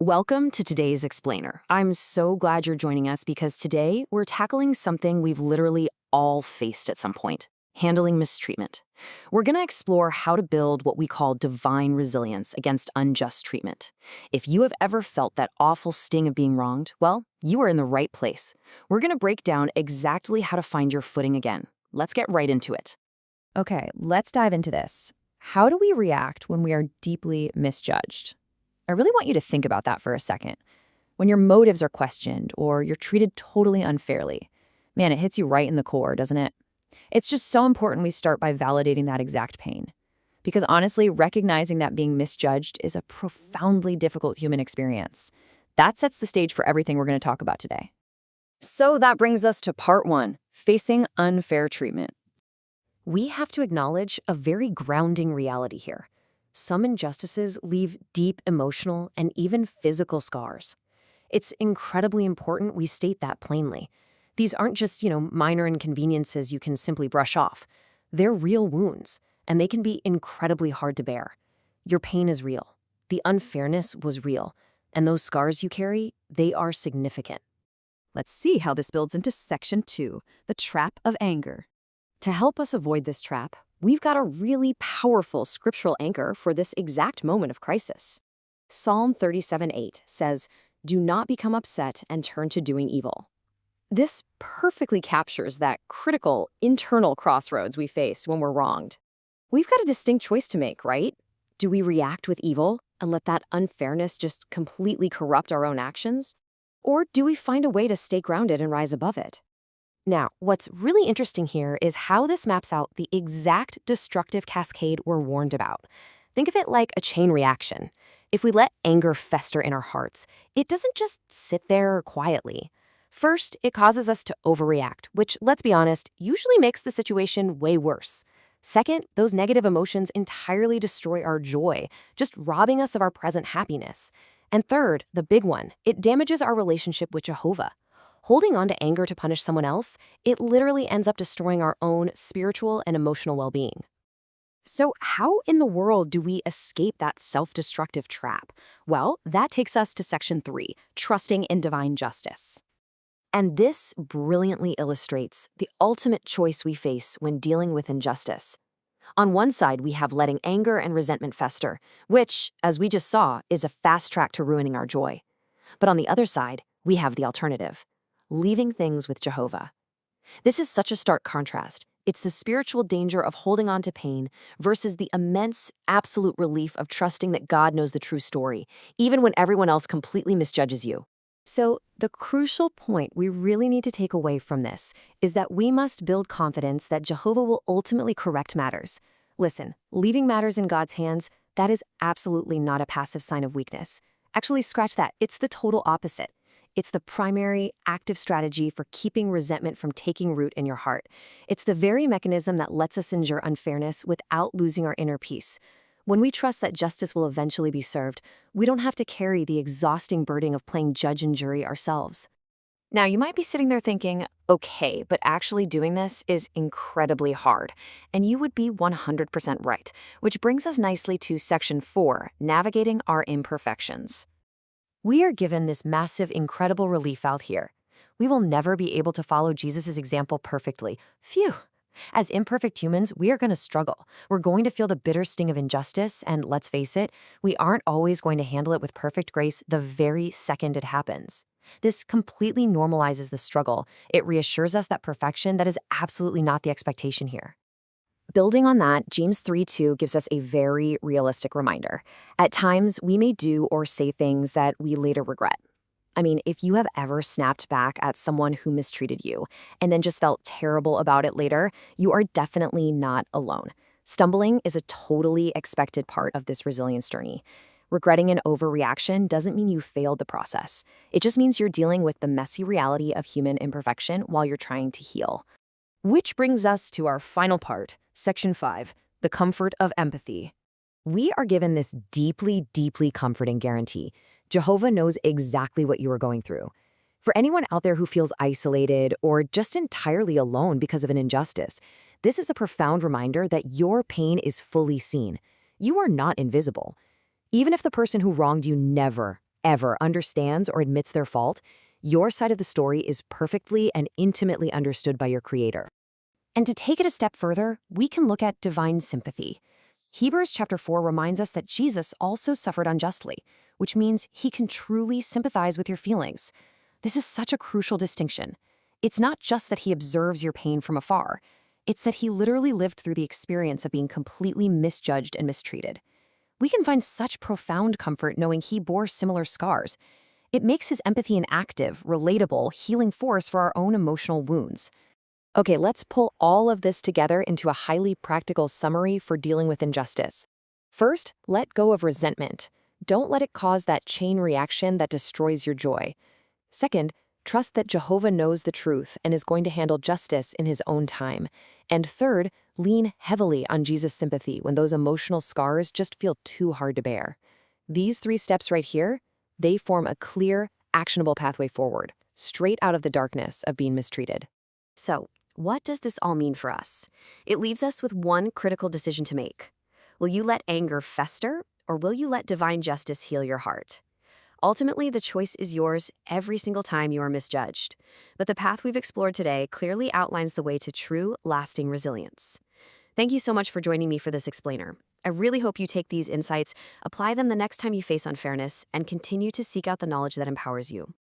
Welcome to today's Explainer. I'm so glad you're joining us because today we're tackling something we've literally all faced at some point: handling mistreatment. We're going to explore how to build what we call divine resilience against unjust treatment. If you have ever felt that awful sting of being wronged, well, you are in the right place. We're going to break down exactly how to find your footing again. Let's get right into it. Okay, let's dive into this. How do we react when we are deeply misjudged? I really want you to think about that for a second. When your motives are questioned or you're treated totally unfairly, man, it hits you right in the core, doesn't it? It's just so important we start by validating that exact pain. Because honestly, recognizing that being misjudged is a profoundly difficult human experience. That sets the stage for everything we're going to talk about today. So that brings us to part one: facing unfair treatment. We have to acknowledge a very grounding reality here. Some injustices leave deep emotional and even physical scars. It's incredibly important we state that plainly. These aren't just, minor inconveniences you can simply brush off. They're real wounds, and they can be incredibly hard to bear. Your pain is real. The unfairness was real. And those scars you carry, they are significant. Let's see how this builds into Section 2, the trap of anger. To help us avoid this trap, we've got a really powerful scriptural anchor for this exact moment of crisis. Psalm 37:8 says, "Do not become upset and turn to doing evil." This perfectly captures that critical internal crossroads we face when we're wronged. We've got a distinct choice to make, right? Do we react with evil and let that unfairness just completely corrupt our own actions? Or do we find a way to stay grounded and rise above it? Now, what's really interesting here is how this maps out the exact destructive cascade we're warned about. Think of it like a chain reaction. If we let anger fester in our hearts, it doesn't just sit there quietly. First, it causes us to overreact, which, let's be honest, usually makes the situation way worse. Second, those negative emotions entirely destroy our joy, just robbing us of our present happiness. And third, the big one, it damages our relationship with Jehovah. Holding on to anger to punish someone else, it literally ends up destroying our own spiritual and emotional well-being. So how in the world do we escape that self-destructive trap? Well, that takes us to Section 3, trusting in divine justice. And this brilliantly illustrates the ultimate choice we face when dealing with injustice. On one side, we have letting anger and resentment fester, which, as we just saw, is a fast track to ruining our joy. But on the other side, we have the alternative: leaving things with Jehovah. This is such a stark contrast. It's the spiritual danger of holding on to pain versus the immense, absolute relief of trusting that God knows the true story, even when everyone else completely misjudges you. So, the crucial point we really need to take away from this is that we must build confidence that Jehovah will ultimately correct matters. Listen, leaving matters in God's hands, that is absolutely not a passive sign of weakness. Actually, scratch that. It's the total opposite. It's the primary, active strategy for keeping resentment from taking root in your heart. It's the very mechanism that lets us endure unfairness without losing our inner peace. When we trust that justice will eventually be served, we don't have to carry the exhausting burden of playing judge and jury ourselves. Now, you might be sitting there thinking, okay, but actually doing this is incredibly hard. And you would be 100% right, which brings us nicely to Section 4, navigating our imperfections. We are given this massive, incredible relief valve here. We will never be able to follow Jesus' example perfectly. Phew! As imperfect humans, we are going to struggle. We're going to feel the bitter sting of injustice, and let's face it, we aren't always going to handle it with perfect grace the very second it happens. This completely normalizes the struggle. It reassures us that perfection, that is absolutely not the expectation here. Building on that, James 3:2 gives us a very realistic reminder. At times, we may do or say things that we later regret. I mean, if you have ever snapped back at someone who mistreated you and then just felt terrible about it later, you are definitely not alone. Stumbling is a totally expected part of this resilience journey. Regretting an overreaction doesn't mean you failed the process. It just means you're dealing with the messy reality of human imperfection while you're trying to heal. Which brings us to our final part, Section 5, the comfort of empathy. We are given this deeply, deeply comforting guarantee. Jehovah knows exactly what you are going through. For anyone out there who feels isolated or just entirely alone because of an injustice, this is a profound reminder that your pain is fully seen. You are not invisible. Even if the person who wronged you never, ever understands or admits their fault, your side of the story is perfectly and intimately understood by your Creator. And to take it a step further, we can look at divine sympathy. Hebrews chapter 4 reminds us that Jesus also suffered unjustly, which means he can truly sympathize with your feelings. This is such a crucial distinction. It's not just that he observes your pain from afar. It's that he literally lived through the experience of being completely misjudged and mistreated. We can find such profound comfort knowing he bore similar scars. It makes his empathy an active, relatable, healing force for our own emotional wounds. Okay, let's pull all of this together into a highly practical summary for dealing with injustice. First, let go of resentment. Don't let it cause that chain reaction that destroys your joy. Second, trust that Jehovah knows the truth and is going to handle justice in his own time. And third, lean heavily on Jesus' sympathy when those emotional scars just feel too hard to bear. These 3 steps right here, they form a clear, actionable pathway forward, straight out of the darkness of being mistreated. So, what does this all mean for us? It leaves us with one critical decision to make. Will you let anger fester, or will you let divine justice heal your heart? Ultimately, the choice is yours every single time you are misjudged. But the path we've explored today clearly outlines the way to true, lasting resilience. Thank you so much for joining me for this explainer. I really hope you take these insights, apply them the next time you face unfairness, and continue to seek out the knowledge that empowers you.